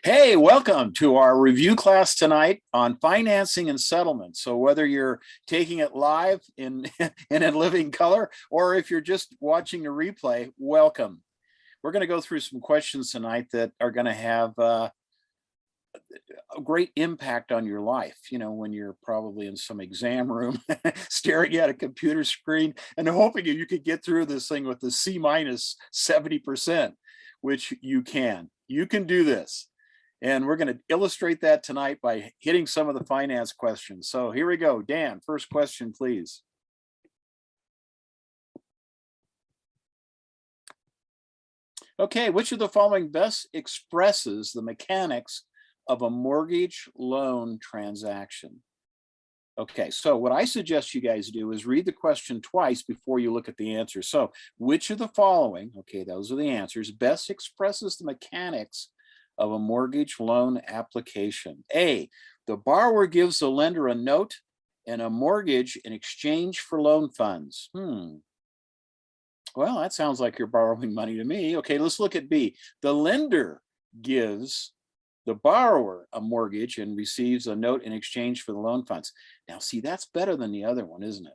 Hey, welcome to our review class tonight on financing and settlement. So whether you're taking it live in, in living color, or if you're just watching a replay, welcome. We're going to go through some questions tonight that are going to have a great impact on your life. You know, when you're probably in some exam room staring at a computer screen and hoping you could get through this thing with a C minus 70%, which you can. You can do this. And we're going to illustrate that tonight by hitting some of the finance questions. So here we go. Dan, first question, please. Okay, which of the following best expresses the mechanics of a mortgage loan transaction? Okay, so what I suggest you guys do is read the question twice before you look at the answer. So which of the following, okay, those are the answers, best expresses the mechanics of a mortgage loan application? A, the borrower gives the lender a note and a mortgage in exchange for loan funds. Well, that sounds like you're borrowing money to me. Okay, let's look at B. The lender gives the borrower a mortgage and receives a note in exchange for the loan funds. Now, see, that's better than the other one, isn't it?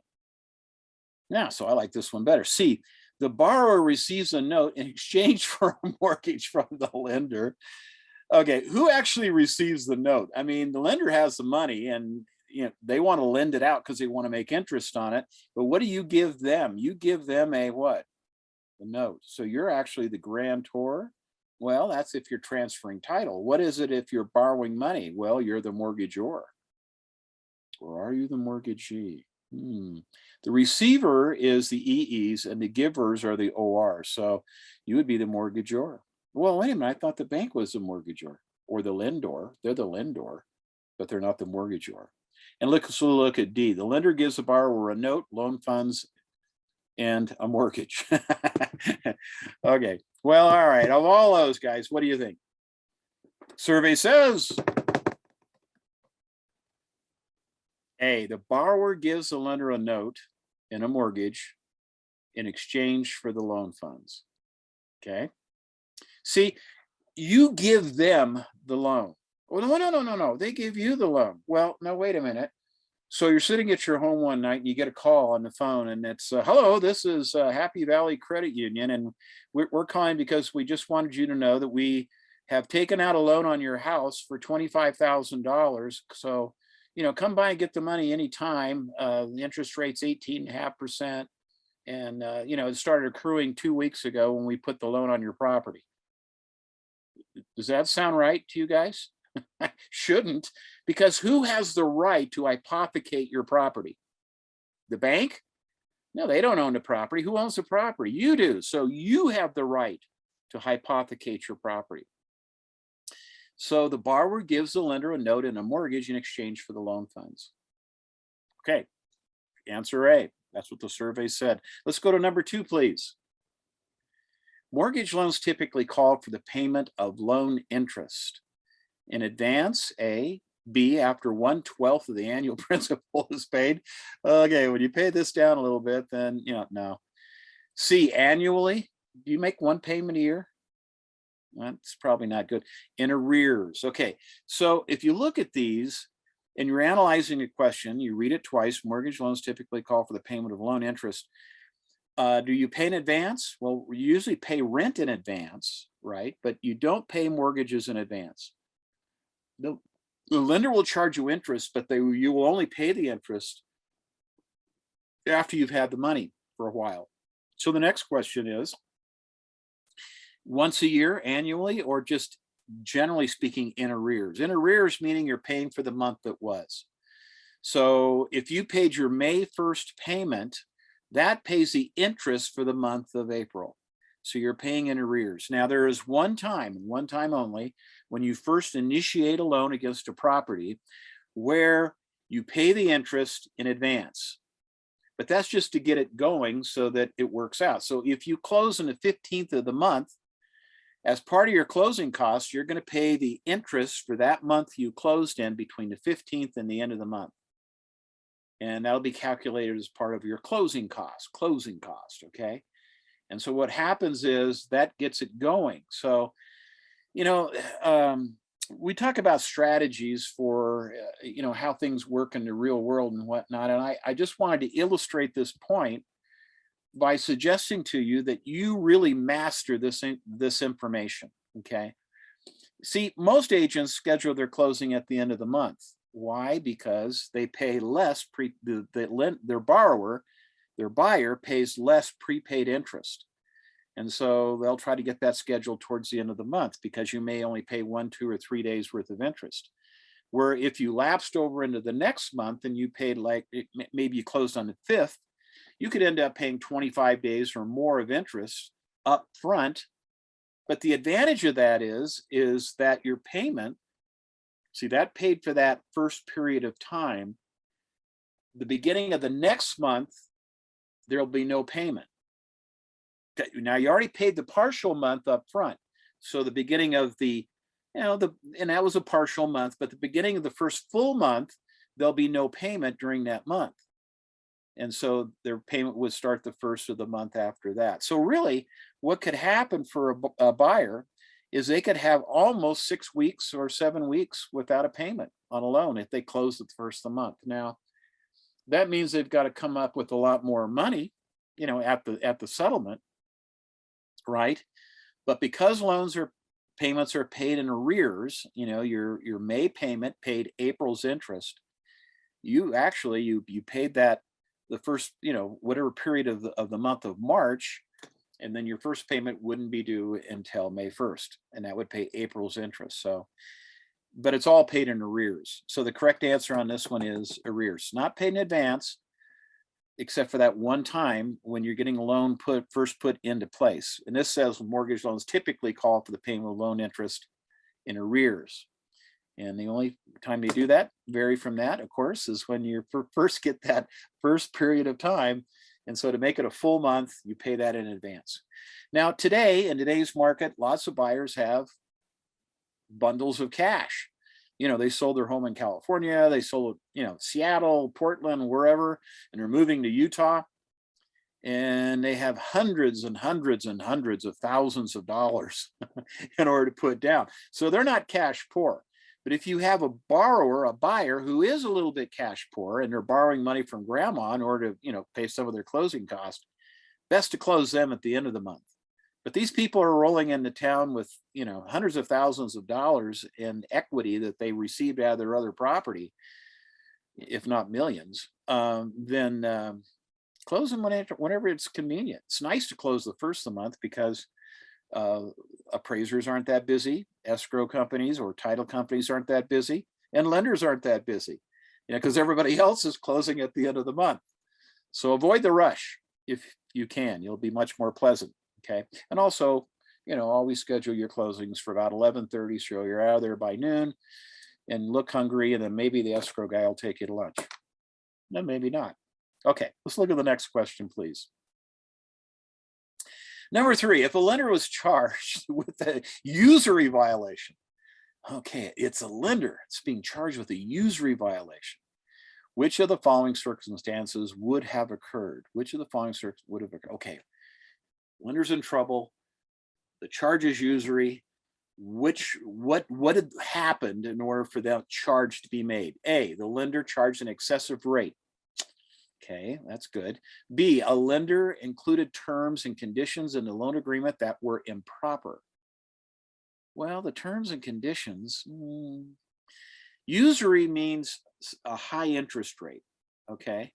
Yeah, so I like this one better. C, the borrower receives a note in exchange for a mortgage from the lender. Okay, who actually receives the note? I mean, the lender has the money and they want to lend it out because they want to make interest on it. But what do you give them? You give them a what? A note. So you're actually the grantor. Well, that's if you're transferring title. What is it if you're borrowing money? Well, you're the mortgagor. Or are you the mortgagee? The receiver is the EEs and the givers are the ORs. So you would be the mortgagor. Well, wait a minute, I thought the bank was the mortgagor or the lendor. They're the lendor, but they're not the mortgagor. And let's look at D. The lender gives the borrower a note, loan funds, and a mortgage. Okay, well, all right. Of all those guys, what do you think? Survey says A, the borrower gives the lender a note and a mortgage in exchange for the loan funds. Okay. See, you give them the loan. Oh, no. They give you the loan. Well, no, wait a minute. So you're sitting at your home one night and you get a call on the phone and it's, hello, this is Happy Valley Credit Union. And we're calling because we just wanted you to know that we have taken out a loan on your house for $25,000. So, come by and get the money anytime. The interest rate's 18.5%. And, it started accruing 2 weeks ago when we put the loan on your property. Does that sound right to you guys? Shouldn't, because who has the right to hypothecate your property? The bank? No, they don't own the property. Who owns the property? You do. So you have the right to hypothecate your property. So the borrower gives the lender a note and a mortgage in exchange for the loan funds. Okay, answer A. That's what the survey said. Let's go to number 2, please. Mortgage loans typically call for the payment of loan interest in advance, A. B, after 1/12 of the annual principal is paid. Okay, when you pay this down a little bit, then, no. C, annually. Do you make one payment a year? That's probably not good. In arrears. Okay, so if you look at these and you're analyzing a question, you read it twice. Mortgage loans typically call for the payment of loan interest. Do you pay in advance? Well, we usually pay rent in advance, right? But you don't pay mortgages in advance. The lender will charge you interest, but you will only pay the interest after you've had the money for a while. So the next question is, once a year, annually, or just generally speaking in arrears? In arrears meaning you're paying for the month that was. So if you paid your May 1st payment, that pays the interest for the month of April. So you're paying in arrears. Now there is one time only, when you first initiate a loan against a property where you pay the interest in advance. But that's just to get it going so that it works out. So if you close on the 15th of the month, as part of your closing costs, you're going to pay the interest for that month you closed in between the 15th and the end of the month. And that'll be calculated as part of your closing cost, okay? And so what happens is that gets it going. So, we talk about strategies for how things work in the real world and whatnot, and I just wanted to illustrate this point by suggesting to you that you really master this information. Okay, see, most agents schedule their closing at the end of the month. Why? Because they pay less their borrower, their buyer pays less prepaid interest. And so they'll try to get that scheduled towards the end of the month because you may only pay 1, 2, or 3 days worth of interest. Where if you lapsed over into the next month and you paid maybe you closed on the 5th, you could end up paying 25 days or more of interest up front. But the advantage of that is that your payment, see, that paid for that first period of time. The beginning of the next month, there'll be no payment. Now you already paid the partial month up front. So the beginning of and that was a partial month, but the beginning of the first full month, there'll be no payment during that month. And so their payment would start the first of the month after that. So really what could happen for a buyer is they could have almost 6 weeks or 7 weeks without a payment on a loan if they close at the first of the month. Now, that means they've got to come up with a lot more money, at the settlement, right? But because payments are paid in arrears, your May payment paid April's interest. You paid that the first, whatever period of the month of March, and then your first payment wouldn't be due until May 1st, and that would pay April's interest. So, but it's all paid in arrears. So the correct answer on this one is arrears, not paid in advance, except for that one time when you're getting a loan first put into place. And this says mortgage loans typically call for the payment of loan interest in arrears. And the only time they do that, vary from that, of course, is when you first get that first period of time. And so to make it a full month, you pay that in advance. Now, today, in today's market, lots of buyers have bundles of cash. They sold their home in California, they sold, Seattle, Portland, wherever, and they're moving to Utah. And they have hundreds and hundreds and hundreds of thousands of dollars in order to put down. So they're not cash poor. But if you have a buyer who is a little bit cash poor and they're borrowing money from grandma in order to, pay some of their closing costs, best to close them at the end of the month. But these people are rolling into town with, hundreds of thousands of dollars in equity that they received out of their other property, if not millions. Then close them whenever it's convenient. It's nice to close the first of the month because appraisers aren't that busy, escrow companies or title companies aren't that busy, and lenders aren't that busy, because everybody else is closing at the end of the month. So avoid the rush if you can. You'll be much more pleasant. Okay, and also, always schedule your closings for about 11:30, so you're out of there by noon, and look hungry, and then maybe the escrow guy will take you to lunch. No, maybe not. Okay, let's look at the next question, please. Number 3, if a lender was charged with a usury violation, okay, it's a lender, it's being charged with a usury violation. Which of the following circumstances would have occurred? Which of the following circumstances would have occurred? Okay, lender's in trouble, the charge is usury. What had happened in order for that charge to be made? A, the lender charged an excessive rate. Okay, that's good. B, a lender included terms and conditions in the loan agreement that were improper. Well, the terms and conditions, usury means a high interest rate. Okay,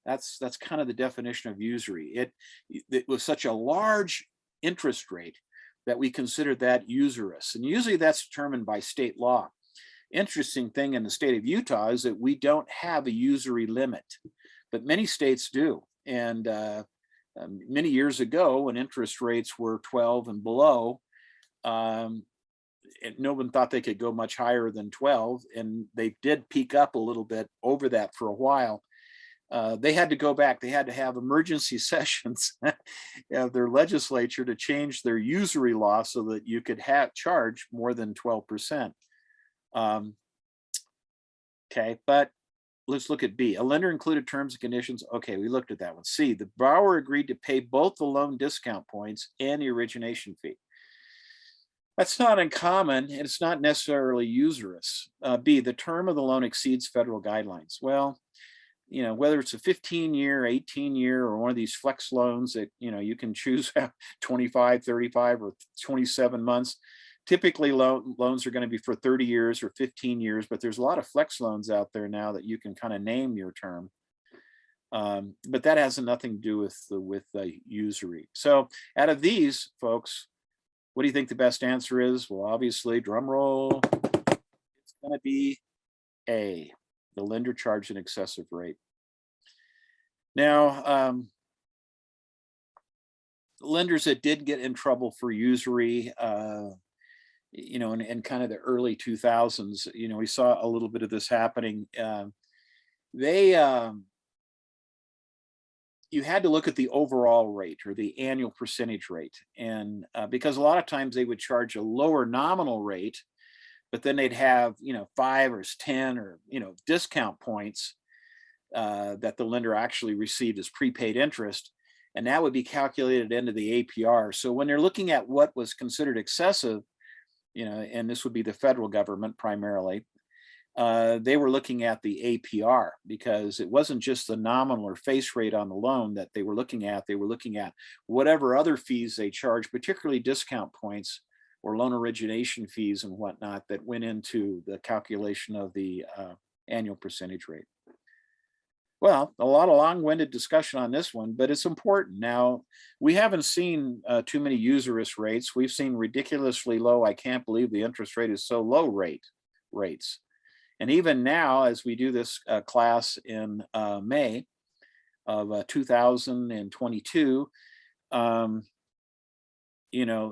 that's kind of the definition of usury. It was such a large interest rate that we consider that usurious, and usually that's determined by state law. Interesting thing in the state of Utah is that we don't have a usury limit, but many states do. And many years ago, when interest rates were 12 and below, no one thought they could go much higher than 12, and they did peak up a little bit over that for a while. They had to go back. They had to have emergency sessions of their legislature to change their usury law so that you could charge more than 12%. Okay, but let's look at B. A lender included terms and conditions. Okay, we looked at that one. C, the borrower agreed to pay both the loan discount points and the origination fee. That's not uncommon, and it's not necessarily usurious. B, the term of the loan exceeds federal guidelines. Well, whether it's a 15-year, 18-year, or one of these flex loans that, you can choose 25, 35, or 27 months. Typically, loans are going to be for 30 years or 15 years, but there's a lot of flex loans out there now that you can kind of name your term. But that has nothing to do with usury. So out of these, folks, what do you think the best answer is? Well, obviously, drum roll, it's going to be A. The lender charged an excessive rate. Now, lenders that did get in trouble for usury, in kind of the early 2000s, we saw a little bit of this happening. You had to look at the overall rate or the annual percentage rate. And because a lot of times they would charge a lower nominal rate, but then they'd have, 5 or 10 or, discount points that the lender actually received as prepaid interest. And that would be calculated into the APR. So when they're looking at what was considered excessive, and this would be the federal government primarily, they were looking at the APR, because it wasn't just the nominal or face rate on the loan that they were looking at. They were looking at whatever other fees they charged, particularly discount points or loan origination fees and whatnot, that went into the calculation of the annual percentage rate. Well, a lot of long-winded discussion on this one, but it's important. Now, we haven't seen too many usurious rates. We've seen ridiculously low, I can't believe the interest rate is so low rates. And even now, as we do this class in May of 2022,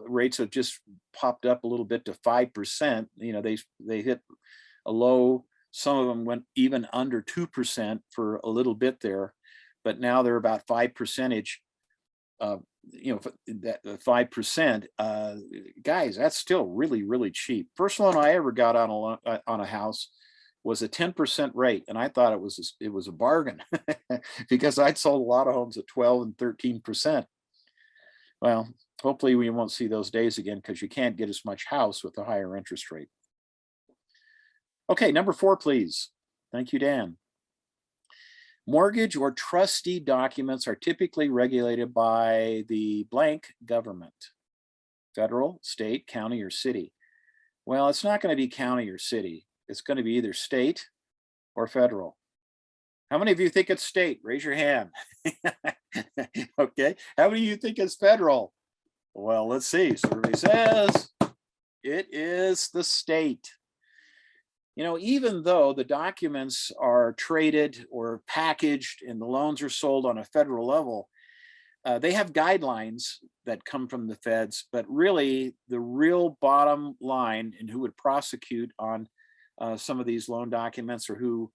rates have just popped up a little bit to 5%. They hit a low. Some of them went even under 2% for a little bit there, but now they're about 5%. That 5%, guys, that's still really, really cheap. First loan I ever got on a house was a 10% rate, and I thought it was a bargain because I'd sold a lot of homes at 12 and 13%. Well, hopefully we won't see those days again, because you can't get as much house with a higher interest rate. Okay, number 4, please. Thank you, Dan. Mortgage or trustee documents are typically regulated by the blank government: federal, state, county, or city. Well, it's not going to be county or city. It's going to be either state or federal. How many of you think it's state? Raise your hand. Okay. How many of you think it's federal? Well, let's see. Survey says it is the state. Even though the documents are traded or packaged and the loans are sold on a federal level, they have guidelines that come from the feds, but really the real bottom line and who would prosecute on some of these loan documents, or who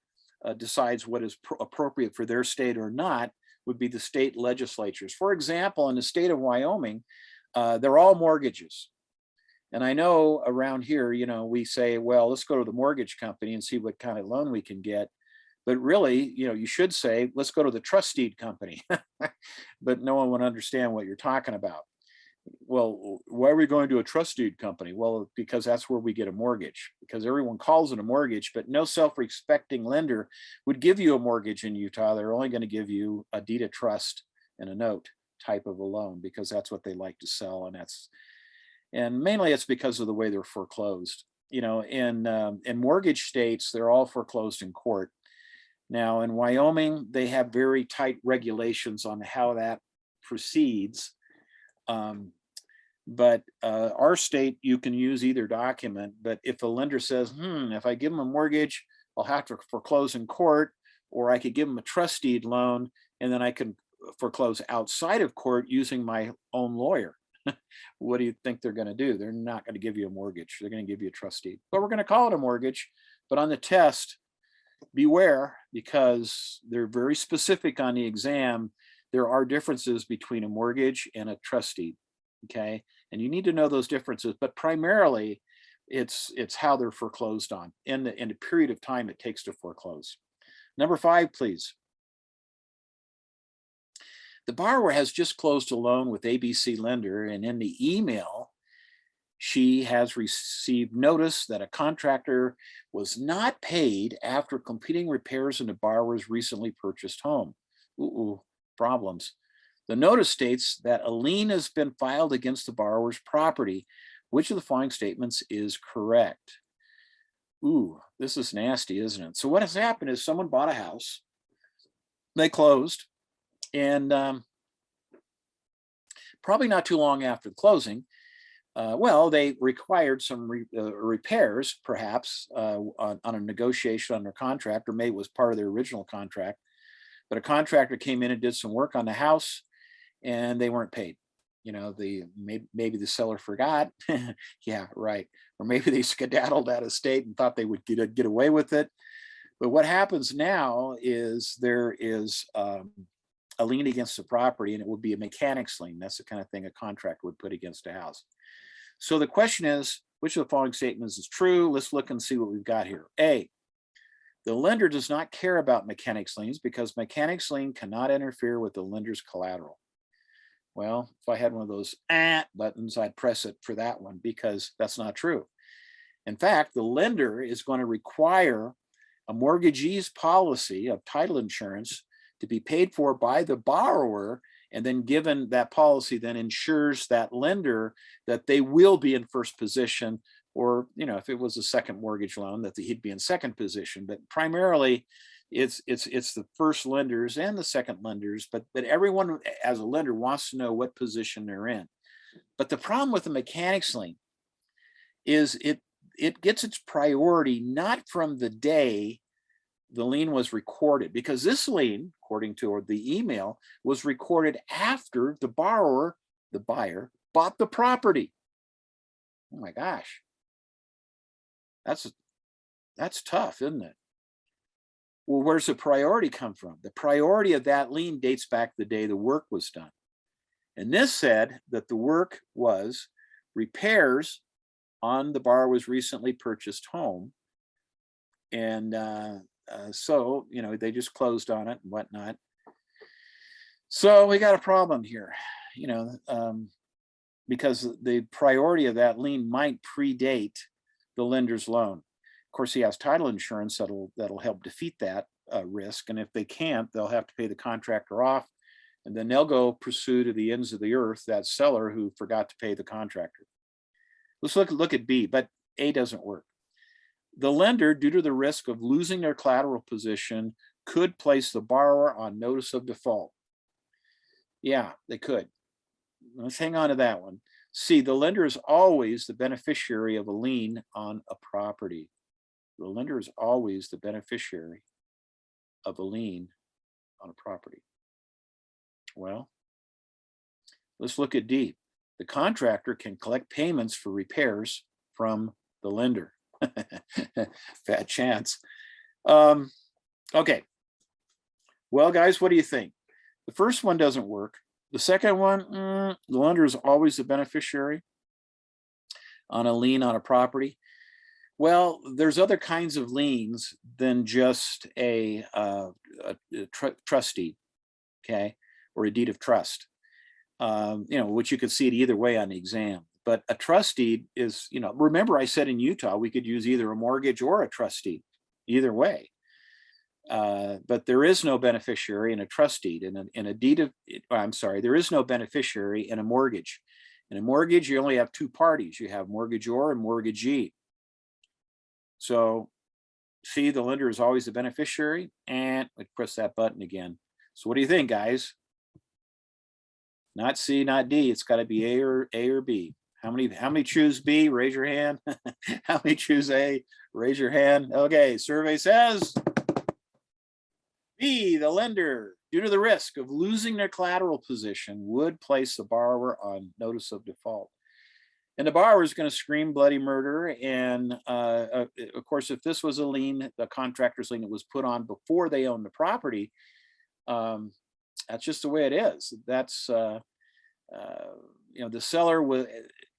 decides what is appropriate for their state or not, would be the state legislatures. For example, in the state of Wyoming, they're all mortgages. And I know around here, we say, well, let's go to the mortgage company and see what kind of loan we can get. But really, you should say, let's go to the trust deed company. But no one would understand what you're talking about. Well, why are we going to a trust deed company? Well, because that's where we get a mortgage, because everyone calls it a mortgage, but no self-respecting lender would give you a mortgage in Utah. They're only going to give you a deed of trust and a note type of a loan, because that's what they like to sell. And mainly it's because of the way they're foreclosed. In mortgage states, they're all foreclosed in court. Now, in Wyoming, they have very tight regulations on how that proceeds. But our state, you can use either document. But if a lender says, if I give them a mortgage, I'll have to foreclose in court, or I could give them a trust deed loan, and then I can foreclose outside of court using my own lawyer. What do you think they're going to do? They're not going to give you a mortgage. They're going to give you a trust deed. But we're going to call it a mortgage. But on the test, beware, because they're very specific on the exam. There are differences between a mortgage and a trust deed. Okay. And you need to know those differences, but primarily it's how they're foreclosed on and the period of time it takes to foreclose. Number 5, please. The borrower has just closed a loan with ABC lender, and in the email, she has received notice that a contractor was not paid after completing repairs in the borrower's recently purchased home. Ooh, problems. The notice states that a lien has been filed against the borrower's property. Which of the following statements is correct? Ooh, this is nasty, isn't it? So what has happened is someone bought a house, they closed, and probably not too long after the closing, well, they required some repairs, perhaps, on a negotiation under contract, or maybe it was part of their original contract. But a contractor came in and did some work on the house, and they weren't paid. You know, maybe the seller forgot. Yeah, right. Or maybe they skedaddled out of state and thought they would get away with it. But what happens now is there is a lien against the property, and it would be a mechanic's lien. That's the kind of thing a contractor would put against a house. So the question is, which of the following statements is true? Let's look and see what we've got here. A, the lender does not care about mechanic's liens because mechanic's lien cannot interfere with the lender's collateral. Well, if I had one of those buttons, I'd press it for that one, because that's not true. In fact, the lender is going to require a mortgagee's policy of title insurance to be paid for by the borrower, and then given that policy then ensures that lender that they will be in first position, or, you know, if it was a second mortgage loan, that he'd be in second position. But primarily it's the first lenders and the second lenders, but everyone as a lender wants to know what position they're in. But the problem with the mechanic's lien is it gets its priority not from the day the lien was recorded, because this lien, according to the email, was recorded after the borrower, the buyer, bought the property. Oh my gosh. That's tough, isn't it? Well, where's the priority come from? The priority of that lien dates back to the day the work was done. And this said that the work was repairs on the borrower's recently purchased home. And so, you know, they just closed on it and whatnot. So we got a problem here, you know, because the priority of that lien might predate the lender's loan. Of course, he has title insurance that'll help defeat that risk. And if they can't, they'll have to pay the contractor off, and then they'll go pursue to the ends of the earth that seller who forgot to pay the contractor. Let's look at B, but A doesn't work. The lender, due to the risk of losing their collateral position, could place the borrower on notice of default. Yeah, they could. Let's hang on to that one. C, the lender is always the beneficiary of a lien on a property. The lender is always the beneficiary of a lien on a property. Well, let's look at D. The contractor can collect payments for repairs from the lender. Fat chance. Okay. Well, guys, what do you think? The first one doesn't work. The second one, the lender is always the beneficiary on a lien on a property. Well, there's other kinds of liens than just a trust deed, okay, or a deed of trust, you know, which you could see it either way on the exam. But a trust deed is, you know, remember I said in Utah we could use either a mortgage or a trust deed, either way. But there is no beneficiary in a trust deed. In a deed of, I'm sorry, there is no beneficiary in a mortgage. In a mortgage, you only have two parties. You have mortgagor and mortgagee. So see, the lender is always the beneficiary, and we press that button again. So what do you think, guys? Not C, not D. It's got to be A or B. How many choose B? Raise your hand. How many choose A? Raise your hand. Okay, survey says B, the lender, due to the risk of losing their collateral position, would place the borrower on notice of default. And the borrower is going to scream bloody murder. And of course, if this was a lien, the contractor's lien that was put on before they owned the property, that's just the way it is. That's you know, the seller will,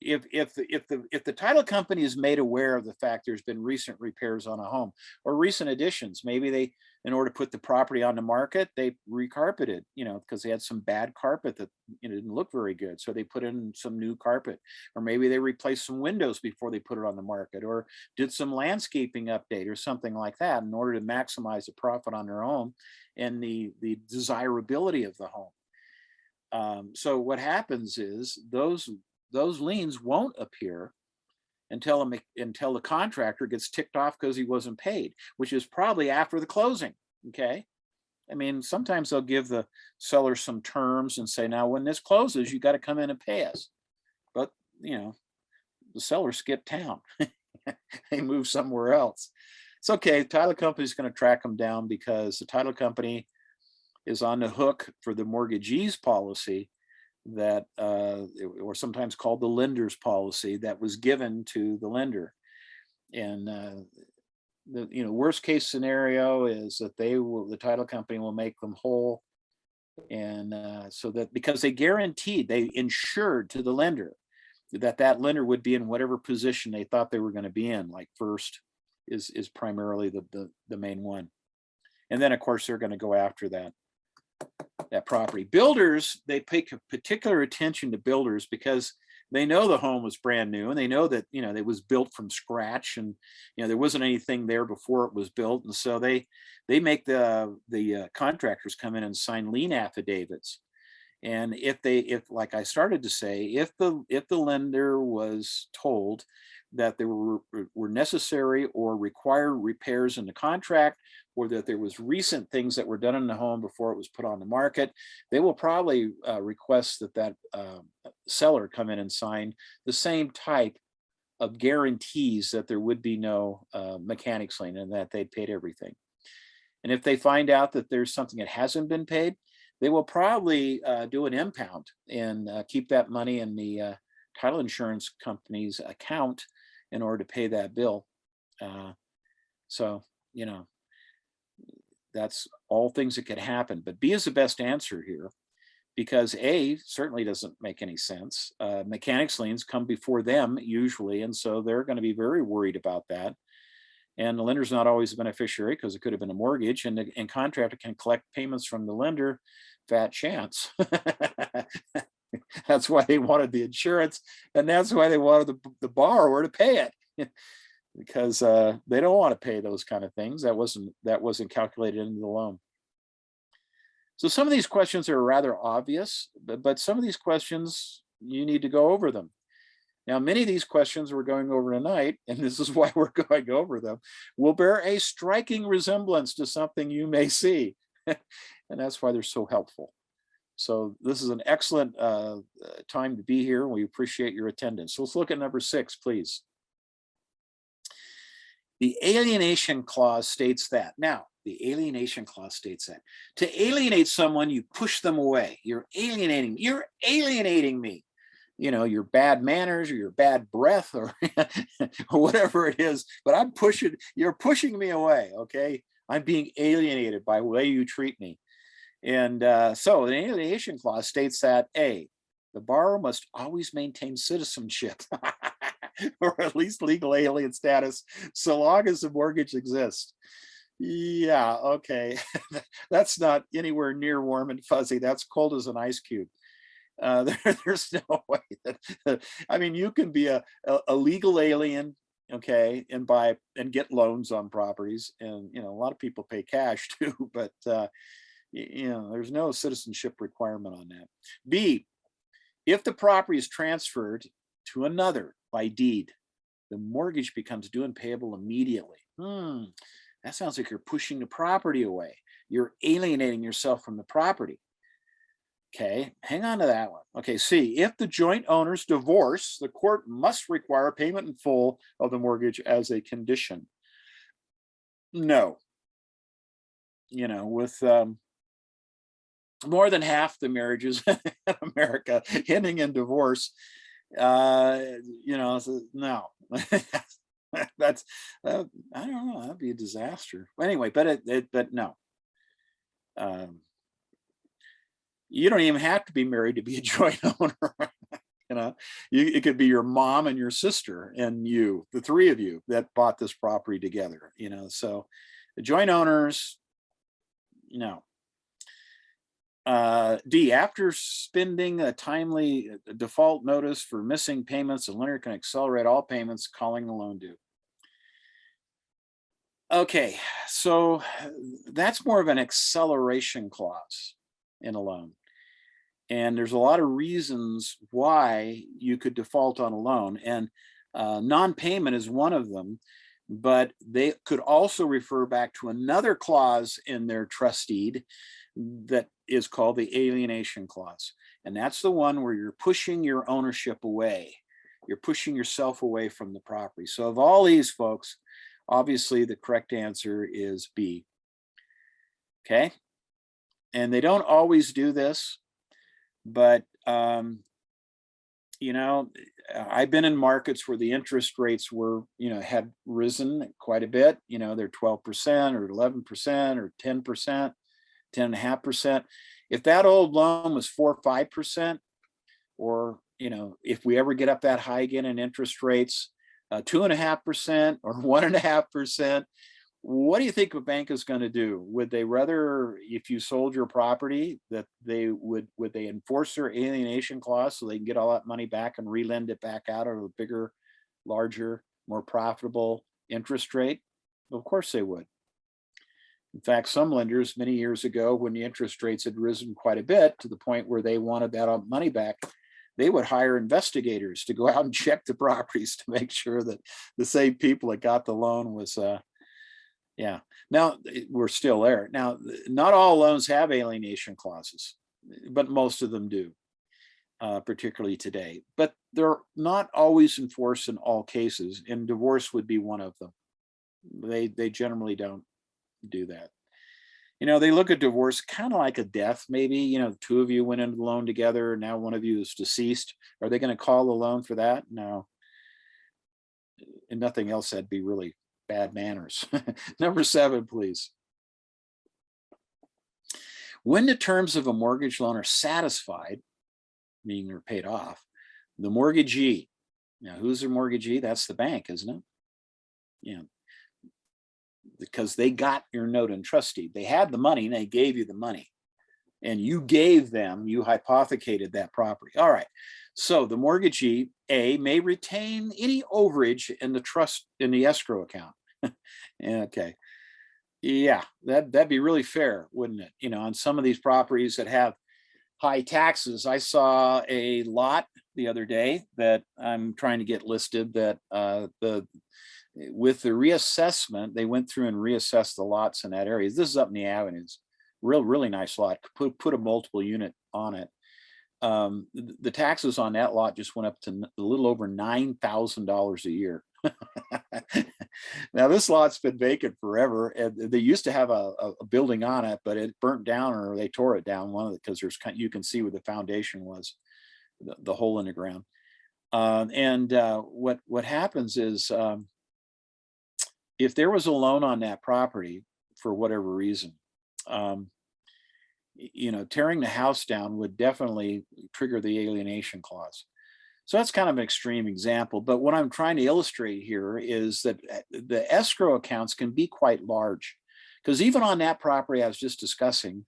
if the title company is made aware of the fact there's been recent repairs on a home or recent additions, maybe they in order to put the property on the market, they recarpeted, because they had some bad carpet that didn't look very good. So they put in some new carpet, or maybe they replaced some windows before they put it on the market, or did some landscaping update or something like that in order to maximize the profit on their home and the desirability of the home. So what happens is those liens won't appear until the contractor gets ticked off because he wasn't paid, which is probably after the closing. Okay. I mean, sometimes they'll give the seller some terms and say, now when this closes, you got to come in and pay us. But, the seller skipped town. They moved somewhere else. It's okay. The title company is going to track them down because the title company is on the hook for the mortgagee's policy that, or sometimes called the lender's policy, that was given to the lender. And the worst case scenario is that the title company will make them whole, and so that because they insured to the lender that lender would be in whatever position they thought they were going to be in, like first is primarily the main one, and then of course they're going to go after that property. Builders, they pay particular attention to builders because they know the home was brand new, and they know that it was built from scratch, and there wasn't anything there before it was built, and so they make the contractors come in and sign lien affidavits. And if like I started to say, if the lender was told that there were necessary or required repairs in the contract, or that there was recent things that were done in the home before it was put on the market, they will probably request that seller come in and sign the same type of guarantees that there would be no mechanics lien and that they paid everything. And if they find out that there's something that hasn't been paid, they will probably do an impound and keep that money in the title insurance company's account in order to pay that bill. So, that's all things that could happen. But B is the best answer here, because A certainly doesn't make any sense. Mechanics liens come before them usually, and so they're going to be very worried about that. And the lender's not always a beneficiary because it could have been a mortgage, and the contractor can collect payments from the lender. Fat chance. That's why they wanted the insurance, and that's why they wanted the borrower to pay it, because they don't want to pay those kind of things. That wasn't calculated into the loan. So some of these questions are rather obvious, but some of these questions you need to go over them. Now, many of these questions we're going over tonight, and this is why we're going over them, will bear a striking resemblance to something you may see. And that's why they're so helpful. So this is an excellent time to be here, and we appreciate your attendance. So let's look at number 6, please. The alienation clause states that. Now, the alienation clause states that to alienate someone, you push them away. You're alienating me. Your bad manners or your bad breath or, or whatever it is, but you're pushing me away. Okay. I'm being alienated by the way you treat me. And so the alienation clause states that A, the borrower must always maintain citizenship or at least legal alien status so long as the mortgage exists. Yeah, okay. That's not anywhere near warm and fuzzy. That's cold as an ice cube. There's no way that, I mean, you can be a legal alien, okay, and get loans on properties, and a lot of people pay cash too, but there's no citizenship requirement on that. B, if the property is transferred to another by deed, the mortgage becomes due and payable immediately. That sounds like you're pushing the property away. You're alienating yourself from the property. Okay, hang on to that one. Okay, C, if the joint owners divorce, the court must require payment in full of the mortgage as a condition. No. With more than half the marriages in America ending in divorce, no. That's I don't know, that'd be a disaster. Anyway, but no. You don't even have to be married to be a joint owner. It could be your mom and your sister and you, the three of you that bought this property together. So the joint owners, No. D, after spending a timely default notice for missing payments, the lender can accelerate all payments, calling the loan due. Okay, so that's more of an acceleration clause in a loan. And there's a lot of reasons why you could default on a loan. And non-payment is one of them, but they could also refer back to another clause in their trust deed that is called the Alienation Clause. And that's the one where you're pushing your ownership away. You're pushing yourself away from the property. So of all these, folks, obviously the correct answer is B. Okay. And they don't always do this, but you know, I've been in markets where the interest rates were, you know, had risen quite a bit. You know, they're 12% or 11% or 10%, 10.5%. If that old loan was 4 or 5%, or, you know, if we ever get up that high again in interest rates, 2.5% or 1.5%, what do you think a bank is going to do? Would they rather, if you sold your property, that they would they enforce their alienation clause so they can get all that money back and relend it back out at a bigger, larger, more profitable interest rate? Of course they would. In fact, some lenders many years ago, when the interest rates had risen quite a bit to the point where they wanted that money back, they would hire investigators to go out and check the properties to make sure that the same people that got the loan was yeah. Now we're still there. Now, not all loans have alienation clauses, but most of them do, particularly today. But they're not always enforced in all cases, and divorce would be one of them. They generally don't do that. You know, they look at divorce kind of like a death, maybe. You know, two of you went into the loan together, now one of you is deceased. Are they going to call the loan for that? No. And nothing else, that'd be really bad manners. Number 7, please. When the terms of a mortgage loan are satisfied, meaning they're paid off, the mortgagee, now who's the mortgagee? That's the bank, isn't it? Yeah, because they got your note and trust deed. They had the money and they gave you the money. And you gave them, you hypothecated that property. All right. So the mortgagee, A, may retain any overage in the trust, in the escrow account. Okay. Yeah, that'd be really fair, wouldn't it? You know, on some of these properties that have high taxes. I saw a lot the other day that I'm trying to get listed that with the reassessment, they went through and reassessed the lots in that area. This is up in the Avenues. Really nice lot. Put a multiple unit on it. The taxes on that lot just went up to a little over $9,000 a year. Now this lot's been vacant forever, and they used to have a building on it, but it burnt down or they tore it down. One of the, because there's, you can see where the foundation was, the hole in the ground. What happens is, if there was a loan on that property for whatever reason, you know, tearing the house down would definitely trigger the alienation clause. So that's kind of an extreme example, but what I'm trying to illustrate here is that the escrow accounts can be quite large, because even on that property I was just discussing,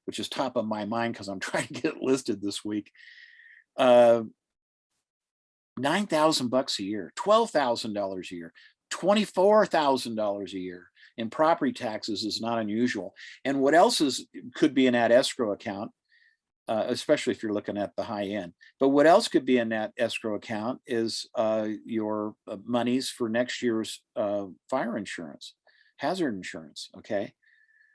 which is top of my mind because I'm trying to get listed this week, $9,000 a year, $12,000 a year, $24,000 a year in property taxes is not unusual. And what else could be in that escrow account, especially if you're looking at the high end. But what else could be in that escrow account is your monies for next year's fire insurance, hazard insurance, okay?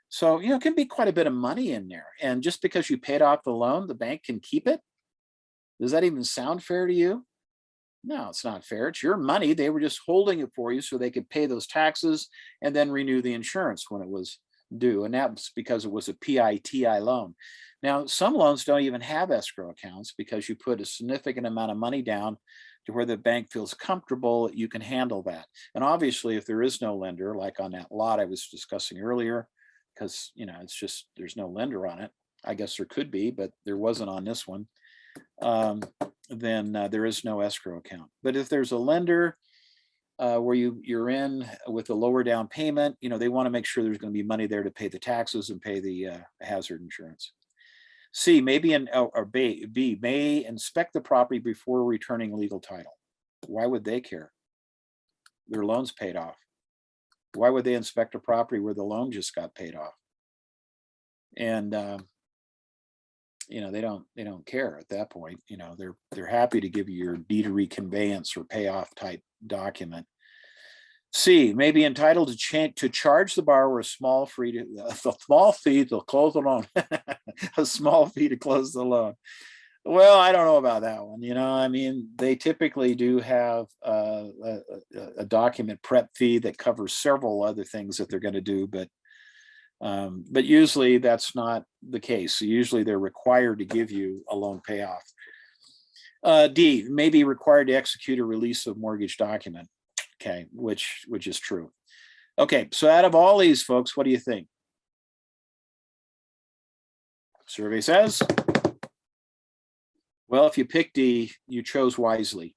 So, you know, it can be quite a bit of money in there. And just because you paid off the loan, the bank can keep it? Does that even sound fair to you? No, it's not fair. It's your money. They were just holding it for you so they could pay those taxes and then renew the insurance when it was due. And that was because it was a PITI loan. Now, some loans don't even have escrow accounts because you put a significant amount of money down to where the bank feels comfortable you can handle that. And obviously, if there is no lender, like on that lot I was discussing earlier, because, you know, it's just, there's no lender on it. I guess there could be, but there wasn't on this one. Then there is no escrow account. But if there's a lender, where you're in with a lower down payment. They want to make sure there's going to be money there to pay the taxes and pay the hazard insurance. C, B, may inspect the property before returning legal title. Why would they care? Their loan's paid off. Why would they inspect a property where the loan just got paid off? And they don't care at that point. They're happy to give you your deed of reconveyance or payoff type document. C, may be entitled to charge the borrower a small fee to close the loan. A small fee to close the loan. Well, I don't know about that one. I mean, they typically do have a document prep fee that covers several other things that they're going to do, but usually that's not the case. So usually they're required to give you a loan payoff. D, may be required to execute a release of mortgage document. Okay, which is true. Okay, so out of all these, folks, what do you think? Survey says, well, if you pick D, you chose wisely.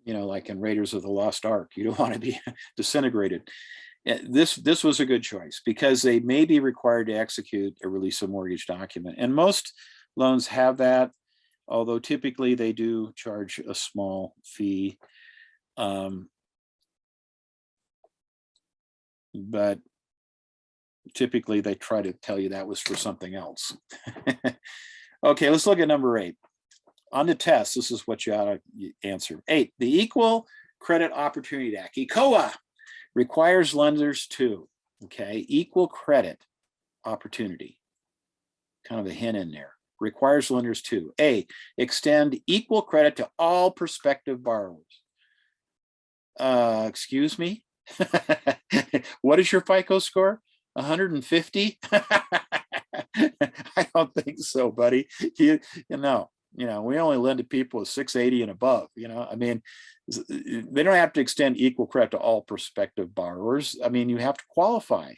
Like in Raiders of the Lost Ark, you don't want to be disintegrated. This was a good choice because they may be required to execute a release of mortgage document. And most loans have that, although typically they do charge a small fee. But typically they try to tell you that was for something else. Okay, let's look at number 8. On the test, this is what you ought to answer. 8, the Equal Credit Opportunity Act, ECOA, requires lenders to, equal credit opportunity, kind of a hint in there, requires lenders to, A, extend equal credit to all prospective borrowers. Excuse me? What is your FICO score? 150? I don't think so, buddy. We only lend to people with 680 and above. I mean, they don't have to extend equal credit to all prospective borrowers. I mean, you have to qualify,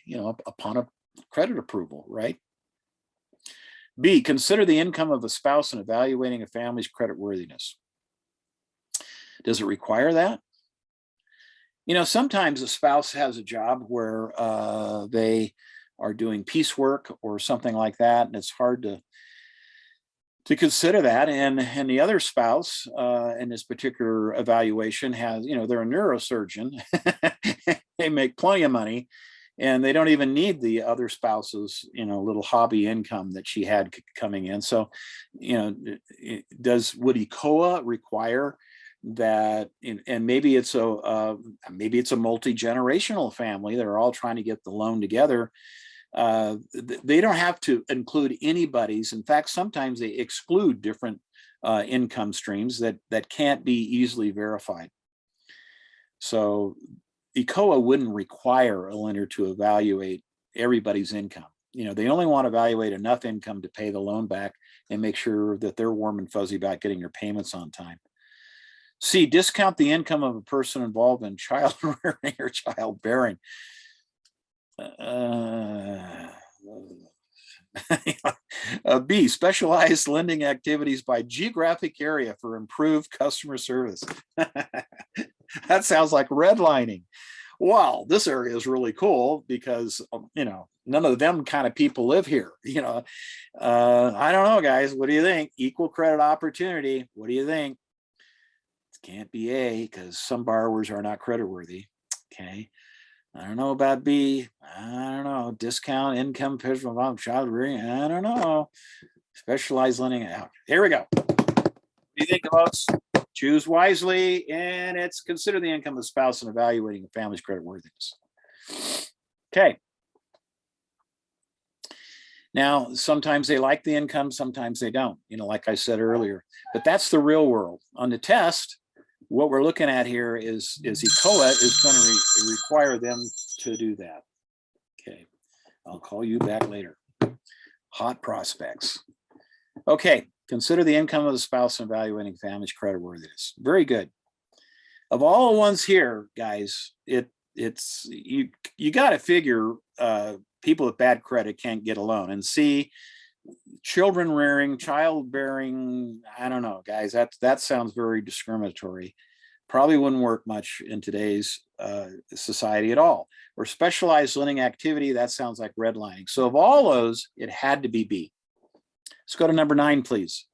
upon a credit approval, right? B, consider the income of a spouse in evaluating a family's creditworthiness. Does it require that? Sometimes a spouse has a job where they are doing piecework or something like that, and it's hard to consider that. And the other spouse in this particular evaluation has, they're a neurosurgeon. They make plenty of money, and they don't even need the other spouse's, little hobby income that she had coming in. So, would ECOA require that? And maybe it's a multi-generational family. They're all trying to get the loan together. They don't have to include anybody's. In fact, sometimes they exclude different income streams that can't be easily verified. So ECOA wouldn't require a lender to evaluate everybody's income. They only want to evaluate enough income to pay the loan back and make sure that they're warm and fuzzy about getting their payments on time. C, discount the income of a person involved in child rearing or childbearing. B, specialized lending activities by geographic area for improved customer service. That sounds like redlining. Wow, this area is really cool because, none of them kind of people live here. I don't know, guys. What do you think? Equal credit opportunity. What do you think? It can't be A because some borrowers are not creditworthy. Okay. I don't know about B. I don't know. Discount income from child rearing. I don't know. Specialized lending out. Here we go. What do you think, folks? Choose wisely, and it's consider the income of the spouse in evaluating a family's creditworthiness. Okay. Now, sometimes they like the income, sometimes they don't, like I said earlier, but that's the real world. On the test, what we're looking at here is ECOA is going to require them to do that. Okay, I'll call you back later. Hot prospects. Okay, consider the income of the spouse in evaluating family's creditworthiness. Very good. Of all the ones here, guys, it's you got to figure people with bad credit can't get a loan. And C, children rearing, childbearing, I don't know, guys, that sounds very discriminatory. probably wouldn't work much in today's society at all. Or specialized lending activity, that sounds like redlining. So of all those, it had to be B. Let's go to number 9, please.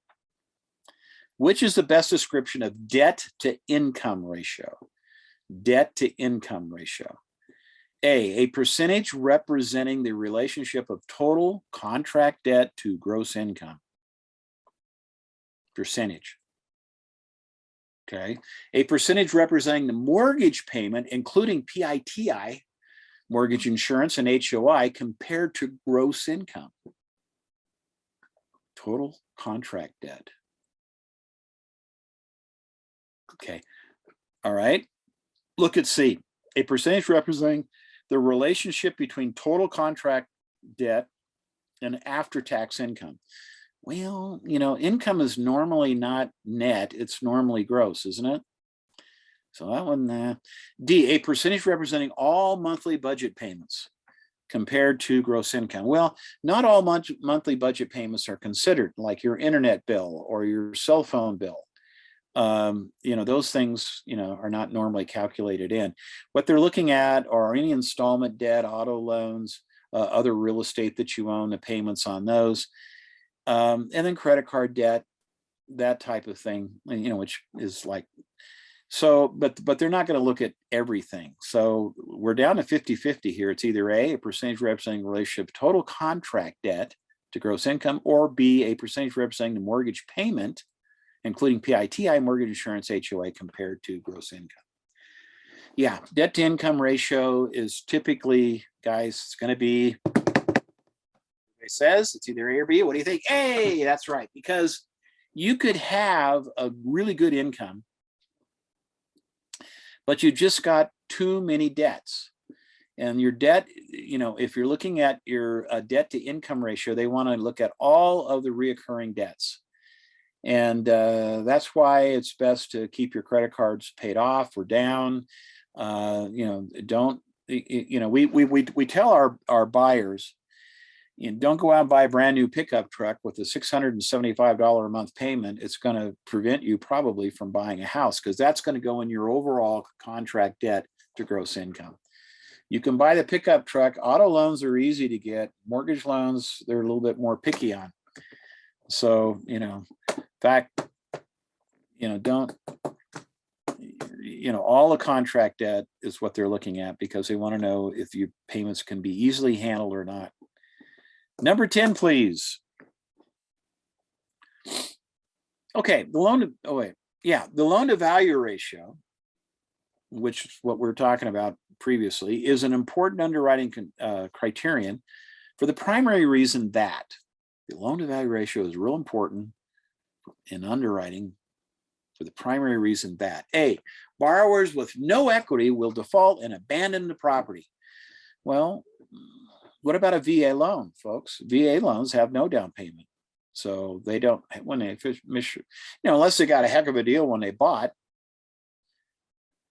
Which is the best description of debt to income ratio? Debt to income ratio. A percentage representing the relationship of total contract debt to gross income. Percentage. Okay. A percentage representing the mortgage payment, including PITI, mortgage insurance, and HOI, compared to gross income. Total contract debt. Okay. All right. Look at C. A percentage representing the relationship between total contract debt and after-tax income. Well, you know, income is normally not net, it's normally gross, isn't it? So that one, D, a percentage representing all monthly budget payments compared to gross income. Well, not all monthly budget payments are considered, like your internet bill or your cell phone bill. You know, those things, you know, are not normally calculated in. What they're looking at are any installment debt, auto loans, other real estate that you own, the payments on those. And then credit card debt, that type of thing, you know, which is like, so, but they're not going to look at everything. So we're down to 50-50 here. It's either A, a percentage representing relationship total contract debt to gross income, or B, a percentage representing the mortgage payment, including PITI, mortgage insurance, HOA, compared to gross income. Yeah, debt to income ratio is typically, guys, it's going to be, it says it's either A or B. What do you think? A, that's right, because you could have a really good income, but you just got too many debts. And your debt, you know, if you're looking at your debt to income ratio, they want to look at all of the reoccurring debts. And that's why it's best to keep your credit cards paid off or down. You know, don't, you know, we tell our buyers, you know, don't go out and buy a brand new pickup truck with a $675 a month payment. It's going to prevent you probably from buying a house, because that's going to go in your overall contract debt to gross income. You can buy the pickup truck. Auto loans are easy to get. Mortgage loans, they're a little bit more picky on. So, you know, in fact, you know, don't, you know, all the contract debt is what they're looking at, because they want to know if your payments can be easily handled or not. Number 10, please. Okay, the loan to, oh wait, yeah, the loan to value ratio, which is what we were talking about previously, is an important underwriting criterion for the primary reason that the loan to value ratio is real important in underwriting for the primary reason that A, borrowers with no equity will default and abandon the property. Well, what about a VA loan, folks? VA loans have no down payment. So they don't, when they, you know, unless they got a heck of a deal when they bought,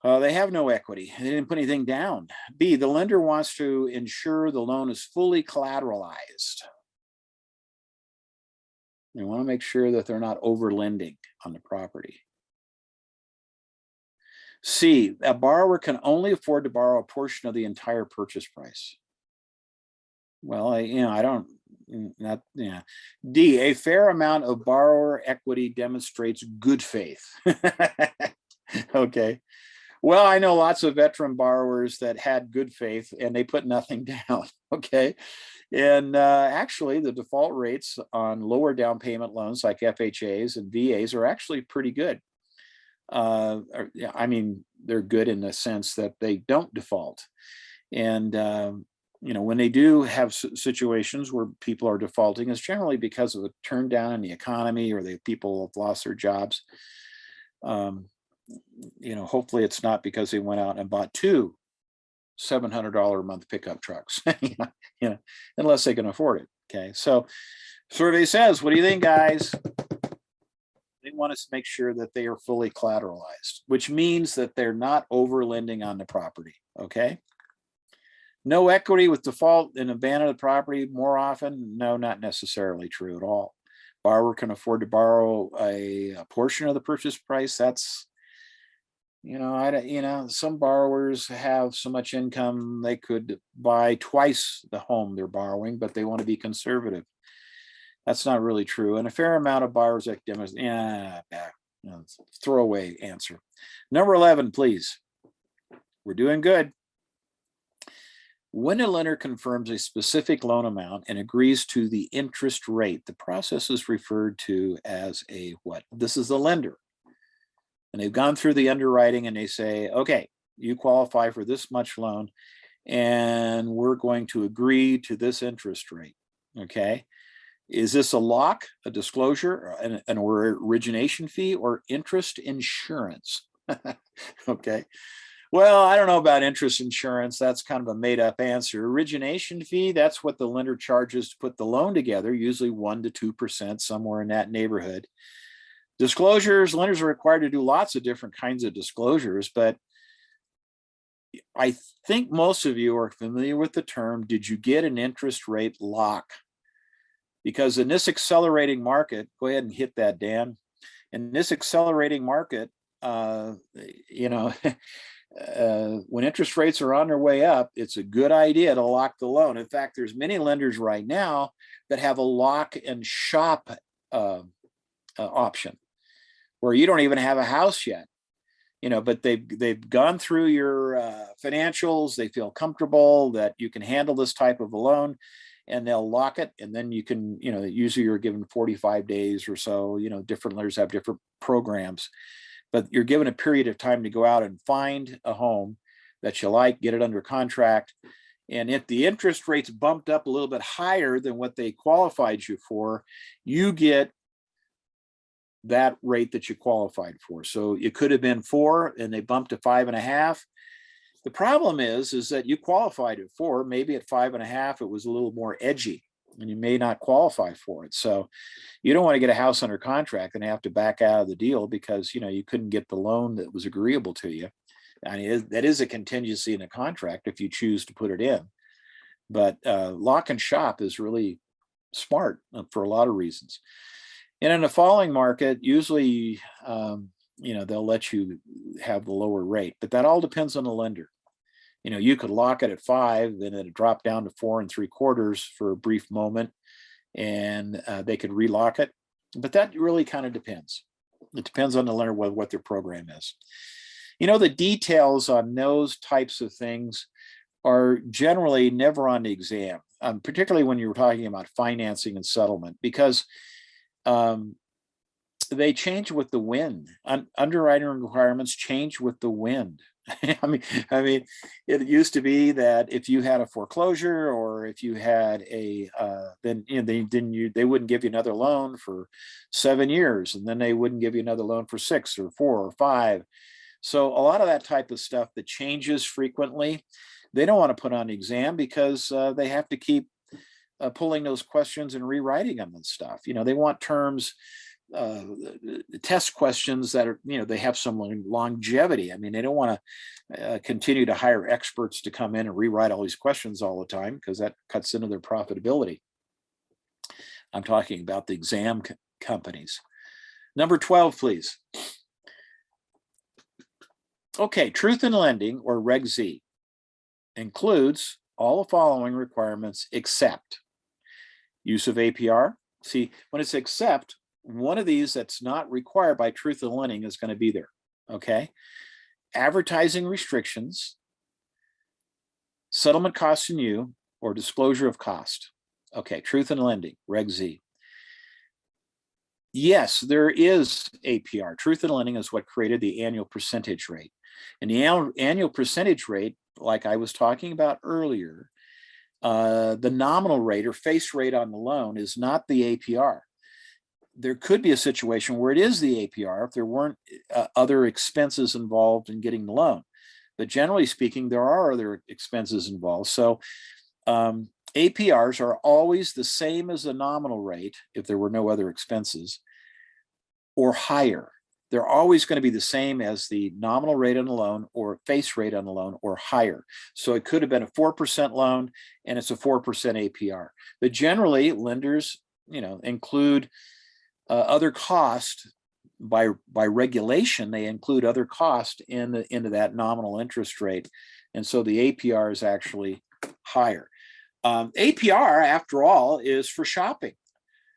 they have no equity. They didn't put anything down. B, the lender wants to ensure the loan is fully collateralized. They want to make sure that they're not over lending on the property. C, a borrower can only afford to borrow a portion of the entire purchase price. Well, you know, I don't, not, yeah. D, a fair amount of borrower equity demonstrates good faith. Okay. Well, I know lots of veteran borrowers that had good faith and they put nothing down. Okay. And actually, the default rates on lower down payment loans like FHAs and VAs are actually pretty good. I mean, they're good in the sense that they don't default. And, you know, when they do have situations where people are defaulting, it's generally because of a turn down in the economy, or people have lost their jobs. You know, hopefully it's not because they went out and bought two $700 a month pickup trucks, you know, unless they can afford it. Okay, so survey says, what do you think, guys? They want us to make sure that they are fully collateralized, which means that they're not over lending on the property. Okay. No equity with default and abandon the property more often? No, not necessarily true at all. Borrower can afford to borrow a portion of the purchase price. That's Some borrowers have so much income they could buy twice the home they're borrowing, but they want to be conservative. That's not really true. And a fair amount of borrowers like throwaway answer. Number 11, please. We're doing good. When a lender confirms a specific loan amount and agrees to the interest rate, the process is referred to as a what? This is the lender. And they've gone through the underwriting and they say, okay, you qualify for this much loan and we're going to agree to this interest rate. Okay. Is this a lock, a disclosure, an origination fee, or interest insurance? Okay. Well, I don't know about interest insurance. That's kind of a made up answer. Origination fee, that's what the lender charges to put the loan together, usually 1% to 2%, somewhere in that neighborhood. Disclosures, lenders are required to do lots of different kinds of disclosures, but I think most of you are familiar with the term, did you get an interest rate lock? Because in this accelerating market, go ahead and hit that, Dan. In this accelerating market, when interest rates are on their way up, it's a good idea to lock the loan. In fact, there's many lenders right now that have a lock and shop option where you don't even have a house yet, but they've gone through your financials. They feel comfortable that you can handle this type of a loan, and they'll lock it. And then you can, usually you're given 45 days or so. Different lenders have different programs, but you're given a period of time to go out and find a home that you like, get it under contract. And if the interest rates bumped up a little bit higher than what they qualified you for, you get that rate that you qualified for. So it could have been 4 and they bumped to 5.5. The problem is that you qualified at 4, maybe at 5.5, it was a little more edgy and you may not qualify for it. So you don't want to get a house under contract and have to back out of the deal because, you couldn't get the loan that was agreeable to you. I mean, that is a contingency in a contract if you choose to put it in. But lock and shop is really smart for a lot of reasons. And in a falling market, usually, they'll let you have the lower rate, but that all depends on the lender. You could lock it at 5, then it dropped down to 4 3/4 for a brief moment, and they could relock it. But that really kind of depends. It depends on the lender what their program is. The details on those types of things are generally never on the exam, particularly when you're talking about financing and settlement, because they change with the wind. Underwriting requirements change with the wind. I mean, it used to be that if you had a foreclosure or if you had then they wouldn't give you another loan for 7 years, and then they wouldn't give you another loan for 6 or 4 or 5. So a lot of that type of stuff that changes frequently, they don't want to put on the exam because they have to keep pulling those questions and rewriting them and stuff. They want terms, test questions that are, they have some longevity. I mean, they don't want to continue to hire experts to come in and rewrite all these questions all the time because that cuts into their profitability. I'm talking about the exam companies. Number 12, please. Okay, truth in lending, or Reg Z, includes all the following requirements except use of APR. See, when it's except, one of these that's not required by truth in lending is going to be there. Okay. Advertising restrictions, settlement costs in you, or disclosure of cost. Okay. Truth in lending, Reg Z. Yes, there is APR. Truth in lending is what created the annual percentage rate. And the annual percentage rate, like I was talking about earlier, the nominal rate or face rate on the loan is not the APR. There could be a situation where it is the APR if there weren't other expenses involved in getting the loan. But generally speaking, there are other expenses involved. So APRs are always the same as the nominal rate if there were no other expenses, or higher. They're always going to be the same as the nominal rate on the loan or face rate on the loan, or higher. So it could have been a 4% loan and it's a 4% APR. But generally lenders, include other costs by regulation, they include other costs into that nominal interest rate. And so the APR is actually higher. APR, after all, is for shopping.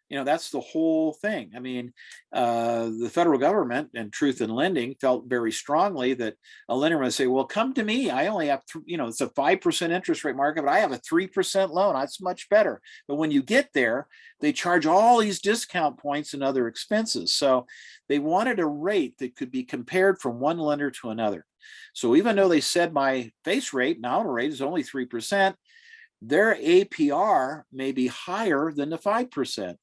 You know, that's the whole thing. I mean, the federal government and Truth in Lending felt very strongly that a lender would say, well, come to me. I only have, it's a 5% interest rate market, but I have a 3% loan. That's much better. But when you get there, they charge all these discount points and other expenses. So they wanted a rate that could be compared from one lender to another. So even though they said my face rate, nominal rate, is only 3%, their APR may be higher than the 5%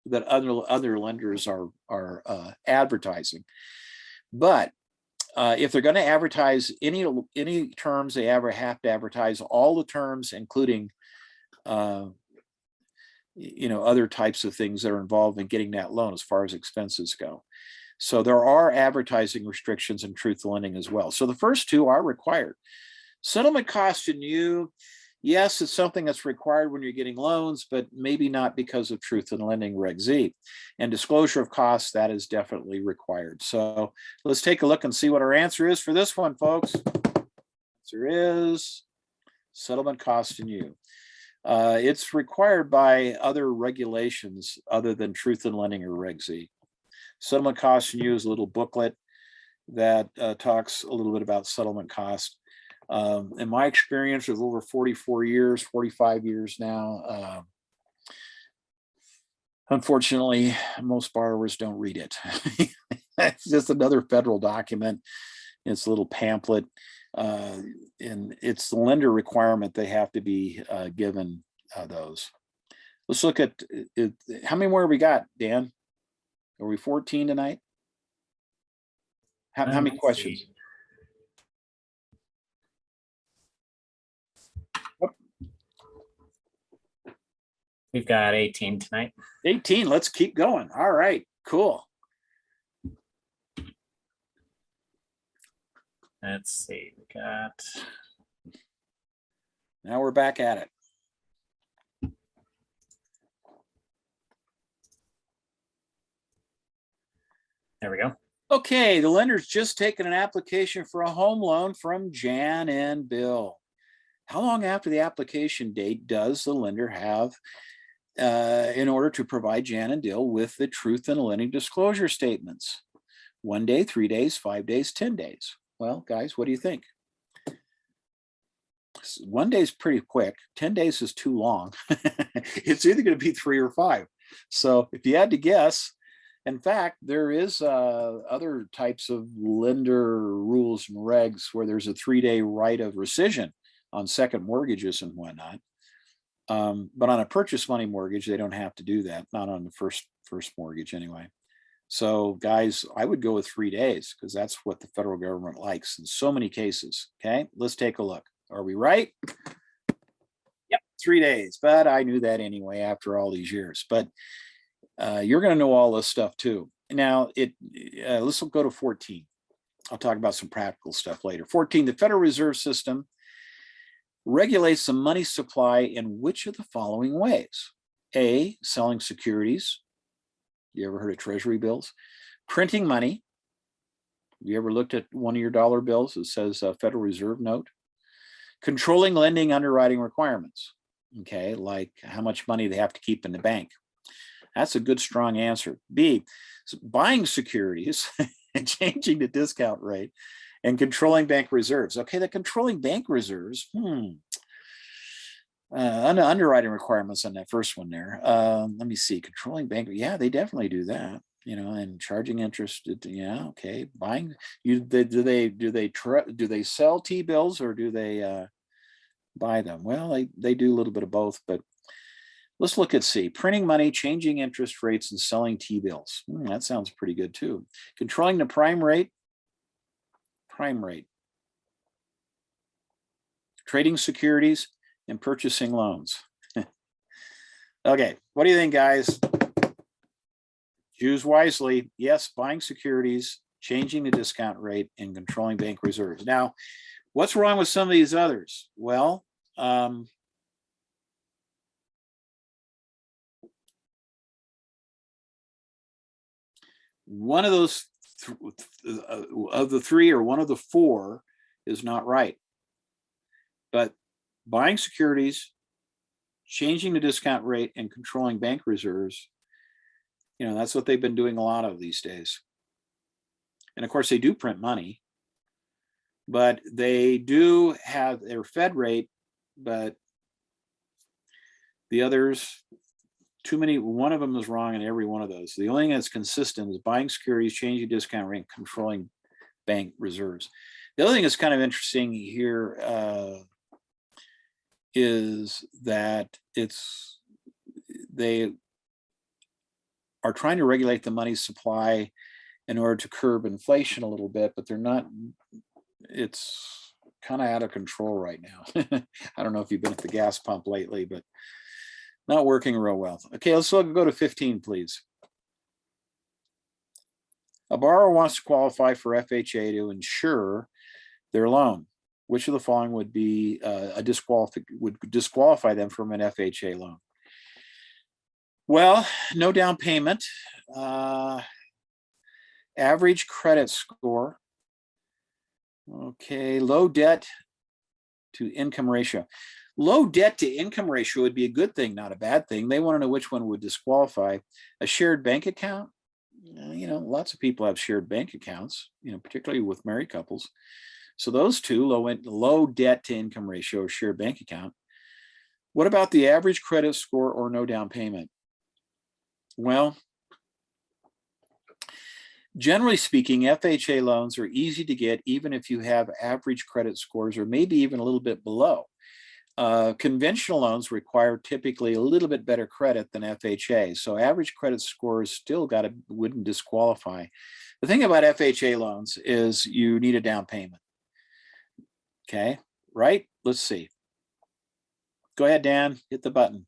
that other lenders are advertising. But if they're going to advertise any terms, they ever have to advertise all the terms, including other types of things that are involved in getting that loan as far as expenses go. So there are advertising restrictions in Truth in Lending as well. So the first two are required. Settlement cost in you. Yes, it's something that's required when you're getting loans, but maybe not because of Truth in Lending Reg Z. And disclosure of costs, that is definitely required. So let's take a look and see what our answer is for this one, folks. Answer is settlement cost in you. It's required by other regulations other than Truth in Lending or Reg Z. Settlement cost in you is a little booklet that talks a little bit about settlement cost. In my experience of over 44 years, 45 years now, unfortunately, most borrowers don't read it. It's just another federal document. It's a little pamphlet, and it's the lender requirement they have to be given those. Let's look at it. How many more we got, Dan? Are we 14 tonight? How many questions? See. We've got 18 tonight. 18. Let's keep going. All right, cool. Let's see. We got. Now we're back at it. There we go. Okay, the lender's just taken an application for a home loan from Jan and Bill. How long after the application date does the lender have in order to provide Jan and Bill with the Truth in Lending disclosure statements? 1 day, 3 days, 5 days, 10 days. Well, guys, what do you think? 1 day is pretty quick. 10 days is too long. It's either going to be 3 or 5. So if you had to guess, in fact, there is other types of lender rules and regs where there's a 3-day right of rescission on second mortgages and whatnot. But on a purchase money mortgage, they don't have to do that. Not on the first mortgage anyway. So guys, I would go with 3 days because that's what the federal government likes in so many cases. Okay, let's take a look. Are we right? Yep, 3 days. But I knew that anyway after all these years. But you're going to know all this stuff too. Now, let's go to 14. I'll talk about some practical stuff later. 14, the Federal Reserve System regulates the money supply in which of the following ways? A, selling securities. You ever heard of treasury bills? Printing money. You ever looked at one of your dollar bills that says Federal Reserve note? Controlling lending underwriting requirements. Okay, like how much money they have to keep in the bank. That's a good, strong answer. B, buying securities and changing the discount rate and controlling bank reserves. Okay, the controlling bank reserves, underwriting requirements on that first one there. Let me see, controlling bank, yeah, they definitely do that, and charging interest, yeah, okay. Buying, do they sell T-bills or do they buy them? Well, they do a little bit of both, but let's look at C, printing money, changing interest rates, and selling T-bills. That sounds pretty good too. Controlling the prime rate, trading securities, and purchasing loans. Okay, what do you think, guys? Choose wisely. Yes, buying securities, changing the discount rate, and controlling bank reserves. Now, what's wrong with some of these others? Well, one of those of the three or one of the four is not right. But buying securities, changing the discount rate, and controlling bank reserves, that's what they've been doing a lot of these days. And of course, they do print money, but they do have their Fed rate, but the others, too many, one of them is wrong in every one of those. The only thing that's consistent is buying securities, changing discount rate, controlling bank reserves. The other thing that's kind of interesting here is that they are trying to regulate the money supply in order to curb inflation a little bit, but they're not, it's kind of out of control right now. I don't know if you've been at the gas pump lately, but not working real well. Okay, let's go to 15, please. A borrower wants to qualify for FHA to insure their loan. Which of the following would be would disqualify them from an FHA loan? Well, no down payment, average credit score, okay, low debt to income ratio. Low debt to income ratio would be a good thing, not a bad thing. They want to know which one would disqualify. A shared bank account, lots of people have shared bank accounts, particularly with married couples. So those two, low debt to income ratio or shared bank account. What about the average credit score or no down payment? Well, generally speaking, FHA loans are easy to get even if you have average credit scores or maybe even a little bit below. Conventional loans require typically a little bit better credit than FHA. So average credit scores still wouldn't disqualify. The thing about FHA loans is you need a down payment. Okay, right? Let's see. Go ahead, Dan, hit the button.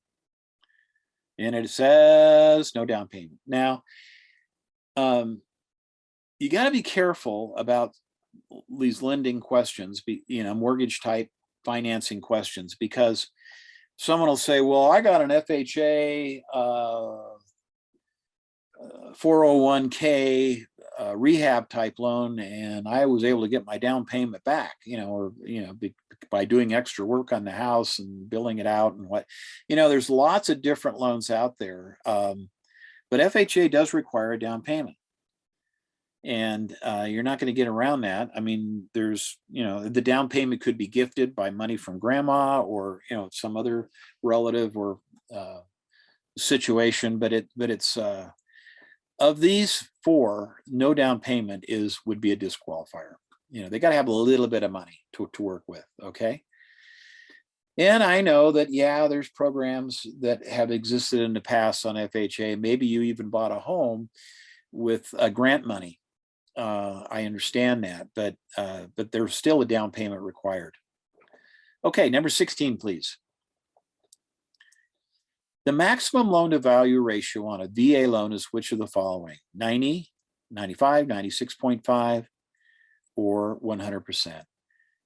And it says no down payment. Now, you got to be careful about these lending questions, mortgage type financing questions, because someone will say, well, I got an FHA 401k rehab type loan, and I was able to get my down payment back, by doing extra work on the house and billing it out and there's lots of different loans out there. But FHA does require a down payment. And you're not going to get around that. I mean, there's, the down payment could be gifted by money from grandma or, some other relative or situation, but it's of these four, no down payment would be a disqualifier. They got to have a little bit of money to work with. Okay. And I know that, there's programs that have existed in the past on FHA. Maybe you even bought a home with grant money. I understand that, but there's still a down payment required. Okay, number 16, please. The maximum loan to value ratio on a VA loan is which of the following? 90, 95, 96.5, or 100%.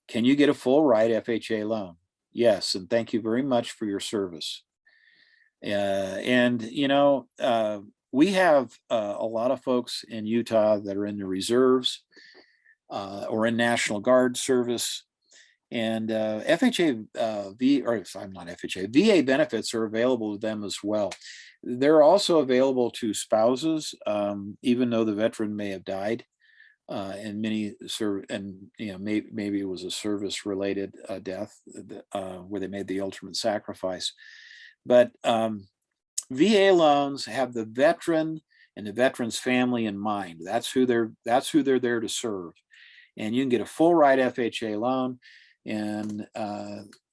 Can you get a full ride FHA loan? Yes, and thank you very much for your service. We have a lot of folks in Utah that are in the reserves or in National Guard service, and VA benefits are available to them as well. They're also available to spouses, even though the veteran may have died, and maybe it was a service-related death where they made the ultimate sacrifice. But VA loans have the veteran and the veteran's family in mind. That's who they're there to serve. And you can get a full ride FHA loan. And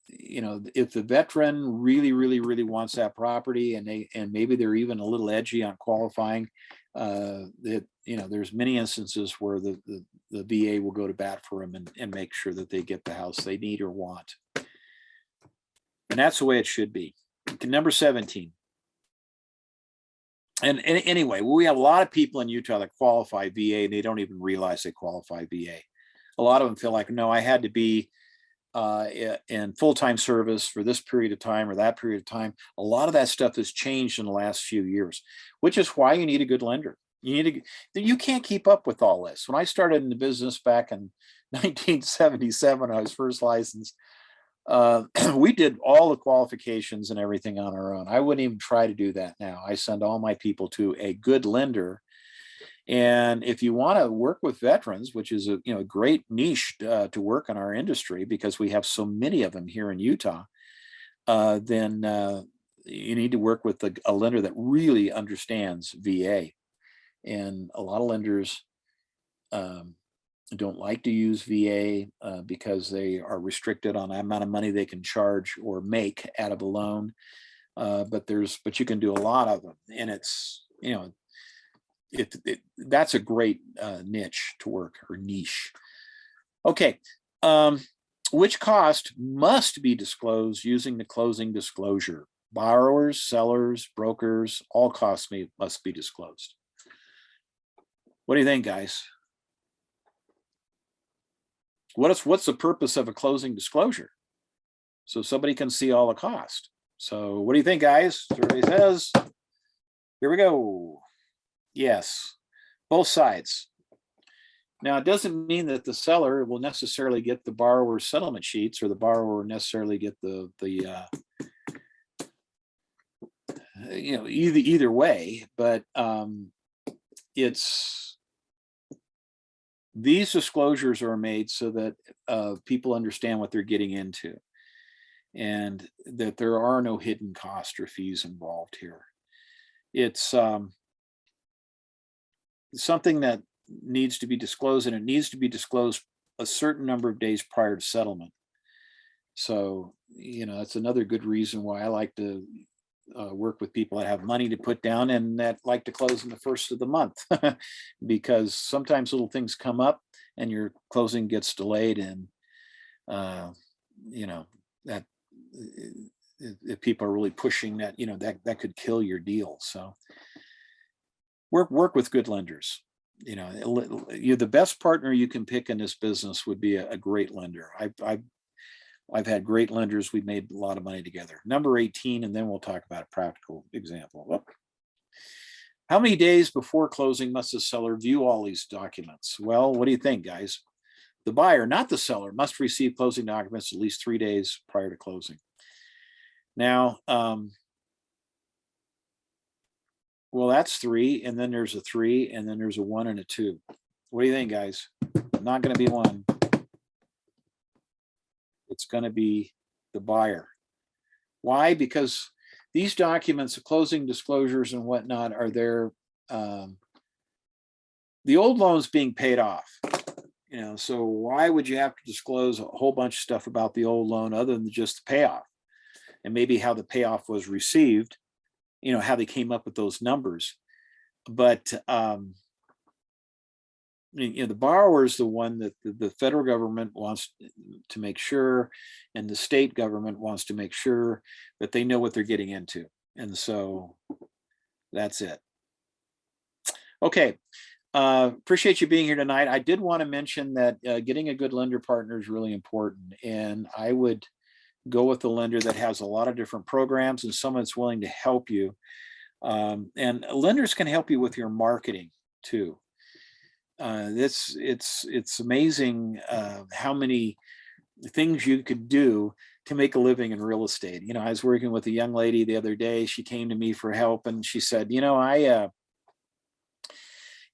if the veteran really, really, really wants that property, and maybe they're even a little edgy on qualifying, there's many instances where the VA will go to bat for them and make sure that they get the house they need or want. And that's the way it should be. Number 17. And anyway, we have a lot of people in Utah that qualify VA, and they don't even realize they qualify VA. A lot of them feel like, no, I had to be in full-time service for this period of time or that period of time. A lot of that stuff has changed in the last few years, which is why you need a good lender. You can't keep up with all this. When I started in the business back in 1977, I was first licensed. We did all the qualifications and everything on our own. I wouldn't even try to do that now. I send all my people to a good lender. And if you want to work with veterans, which is a great niche to work in our industry because we have so many of them here in Utah, then you need to work with a lender that really understands VA. And a lot of lenders don't like to use VA because they are restricted on the amount of money they can charge or make out of a loan. But you can do a lot of them, and it's that's a great niche to work, or niche. Okay, which cost must be disclosed using the closing disclosure? Borrowers, sellers, brokers, all costs must be disclosed. What do you think, guys? What's the purpose of a closing disclosure? So somebody can see all the cost. So what do you think, guys? Survey says, here we go. Yes, both sides. Now, it doesn't mean that the seller will necessarily get the borrower's settlement sheets, or the borrower will necessarily get the either way, but these disclosures are made so that people understand what they're getting into, and that there are no hidden costs or fees involved here. It's something that needs to be disclosed, and it needs to be disclosed a certain number of days prior to settlement. So, that's another good reason why I like to work with people that have money to put down and that like to close in the first of the month, because sometimes little things come up and your closing gets delayed, and that if people are really pushing that, that could kill your deal. So work with good lenders. You're the best partner you can pick in this business would be a great lender. I've had great lenders. We've made a lot of money together. Number 18, and then we'll talk about a practical example. How many days before closing must the seller view all these documents? Well, what do you think, guys? The buyer, not the seller, must receive closing documents at least 3 days prior to closing. Now, well, that's 3, and then there's a 3, and then there's a 1 and a 2. What do you think, guys? Not going to be 1. It's going to be the buyer. Why? Because these documents, the closing disclosures and whatnot, are there. The old loan's being paid off. So why would you have to disclose a whole bunch of stuff about the old loan other than just the payoff, and maybe how the payoff was received, how they came up with those numbers? But the borrower is the one that the federal government wants to make sure, and the state government wants to make sure that they know what they're getting into. And so that's it. Okay. Appreciate you being here tonight. I did want to mention that getting a good lender partner is really important. And I would go with a lender that has a lot of different programs and someone that's willing to help you. And lenders can help you with your marketing too. It's amazing how many things you could do to make a living in real estate. I was working with a young lady the other day. She came to me for help, and she said,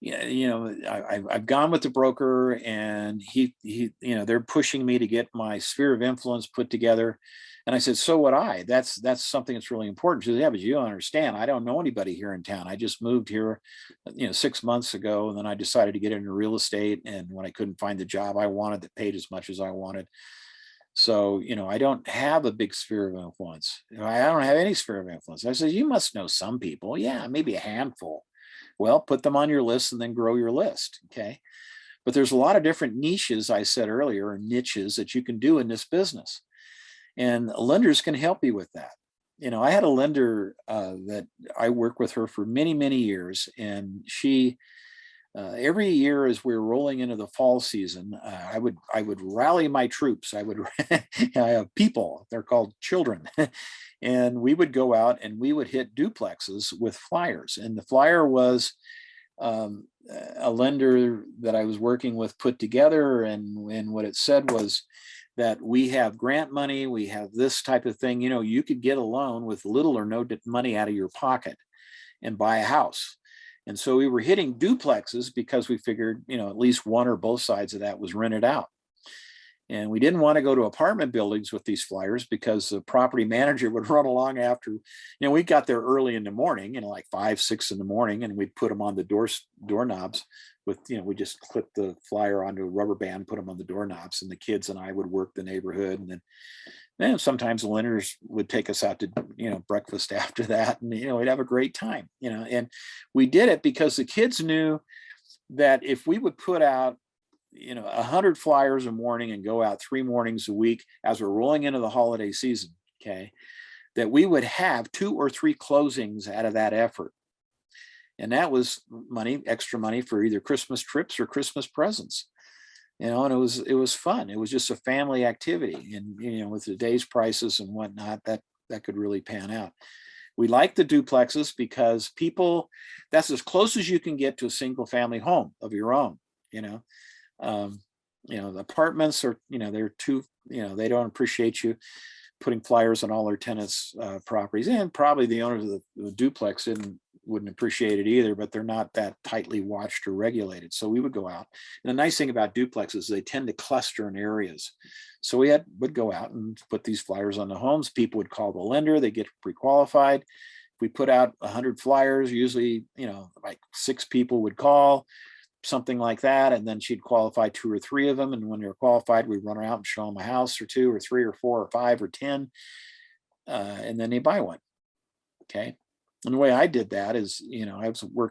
I've gone with the broker, and he they're pushing me to get my sphere of influence put together. And I said, so would I. That's something that's really important. She said, yeah, but you don't understand. I don't know anybody here in town. I just moved here, 6 months ago, and then I decided to get into real estate. And when I couldn't find the job I wanted that paid as much as I wanted, so I don't have a big sphere of influence. I don't have any sphere of influence. I said, you must know some people. Yeah, maybe a handful. Well, put them on your list and then grow your list. Okay. But there's a lot of different niches, I said earlier, or niches that you can do in this business. And lenders can help you with that. I had a lender that I worked with her for many, many years. And she, every year as we were rolling into the fall season, I would rally my troops. I have people, they're called children. And we would go out and we would hit duplexes with flyers. And the flyer was a lender that I was working with put together, and what it said was that we have grant money, we have this type of thing. You know, you could get a loan with little or no money out of your pocket and buy a house. And so we were hitting duplexes because we figured, you know, at least one or both sides of that was rented out. And we didn't want to go to apartment buildings with these flyers because the property manager would run along after, you know, we got there early in the morning, you know, like 5, 6 in the morning, and we'd put them on the doorknobs with, you know, we just clip the flyer onto a rubber band, put them on the doorknobs, and the kids and I would work the neighborhood. And then sometimes the lenders would take us out to, you know, breakfast after that, and, you know, we'd have a great time, you know. And we did it because the kids knew that if we would put out, you know, 100 flyers a morning and go out 3 mornings a week as we're rolling into the holiday season, okay, that we would have 2 or 3 closings out of that effort. And that was money, extra money for either Christmas trips or Christmas presents, you know. And it was fun. It was just a family activity. And, you know, with today's prices and whatnot, that could really pan out. We like the duplexes because people, that's as close as you can get to a single family home of your own, you know. You know, the apartments are, you know, they're too, you know, they don't appreciate you putting flyers on all their tenants' properties, and probably the owners of the duplex wouldn't appreciate it either, but they're not that tightly watched or regulated. So we would go out. And the nice thing about duplexes, they tend to cluster in areas. So we would go out and put these flyers on the homes. People would call the lender, they get pre-qualified. If we put out 100 flyers, usually, you know, like 6 people would call, something like that, and then she'd qualify 2 or 3 of them. And when they're qualified, we'd run around and show them a house or 2 or 3 or 4 or 5 or 10, and then they buy one. Okay. And the way I did that is, you know,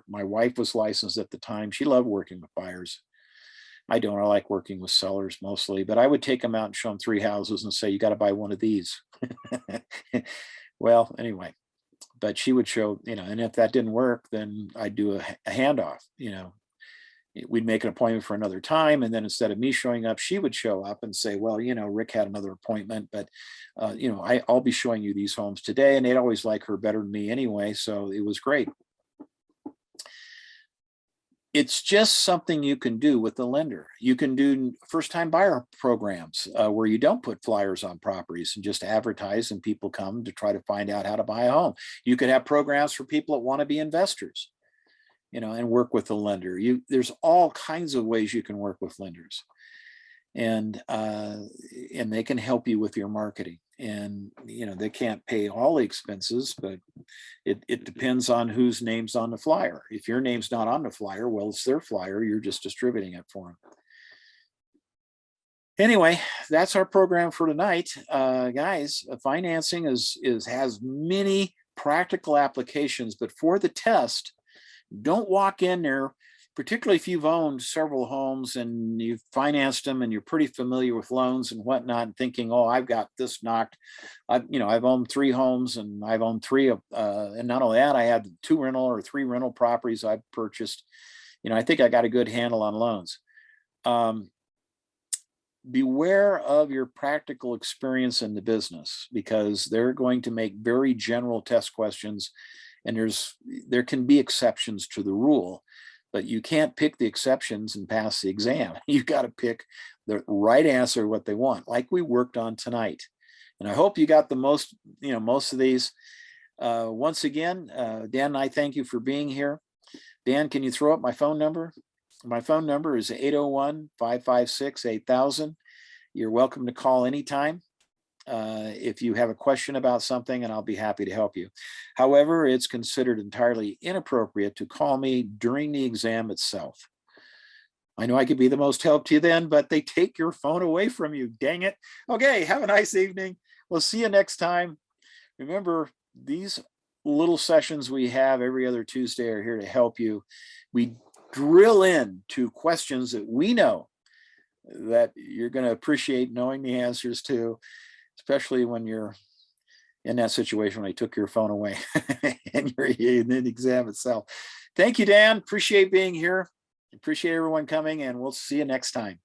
my wife was licensed at the time. She loved working with buyers. I don't. I like working with sellers mostly, but I would take them out and show them 3 houses and say, you got to buy one of these. Well, anyway, but she would show, you know, and if that didn't work, then I'd do a handoff, you know. We'd make an appointment for another time, and then instead of me showing up, she would show up and say, well, you know, Rick had another appointment, but you know, I'll be showing you these homes today. And they'd always like her better than me anyway, so it was great. It's just something you can do with the lender. You can do first-time buyer programs where you don't put flyers on properties and just advertise, and people come to try to find out how to buy a home. You could have programs for people that want to be investors, you know, and work with the lender. There's all kinds of ways you can work with lenders, and they can help you with your marketing. And, you know, they can't pay all the expenses, but it depends on whose name's on the flyer. If your name's not on the flyer, well, it's their flyer. You're just distributing it for them. Anyway, that's our program for tonight, guys. Financing has many practical applications, but for the test, don't walk in there, particularly if you've owned several homes and you've financed them and you're pretty familiar with loans and whatnot, and thinking, oh, I've got this knocked. I've owned 3 homes, and I've owned 3 and not only that, I had 2 rental or 3 rental properties I've purchased. You know, I think I got a good handle on loans. Beware of your practical experience in the business, because they're going to make very general test questions. And there can be exceptions to the rule, but you can't pick the exceptions and pass the exam. You got to pick the right answer, what they want, like we worked on tonight. And I hope you got the most of these. Once again, Dan and I thank you for being here. Dan, can you throw up my phone number? My phone number is 801-556-8000. You're welcome to call anytime if you have a question about something, and I'll be happy to help you. However, it's considered entirely inappropriate to call me during the exam itself. I know I could be the most help to you then, but they take your phone away from you. Dang it. Okay, have a nice evening. We'll see you next time. Remember, these little sessions we have every other Tuesday are here to help you. We drill into questions that we know that you're going to appreciate knowing the answers to, especially when you're in that situation when they took your phone away and you're in the exam itself. Thank you, Dan. Appreciate being here. Appreciate everyone coming, and we'll see you next time.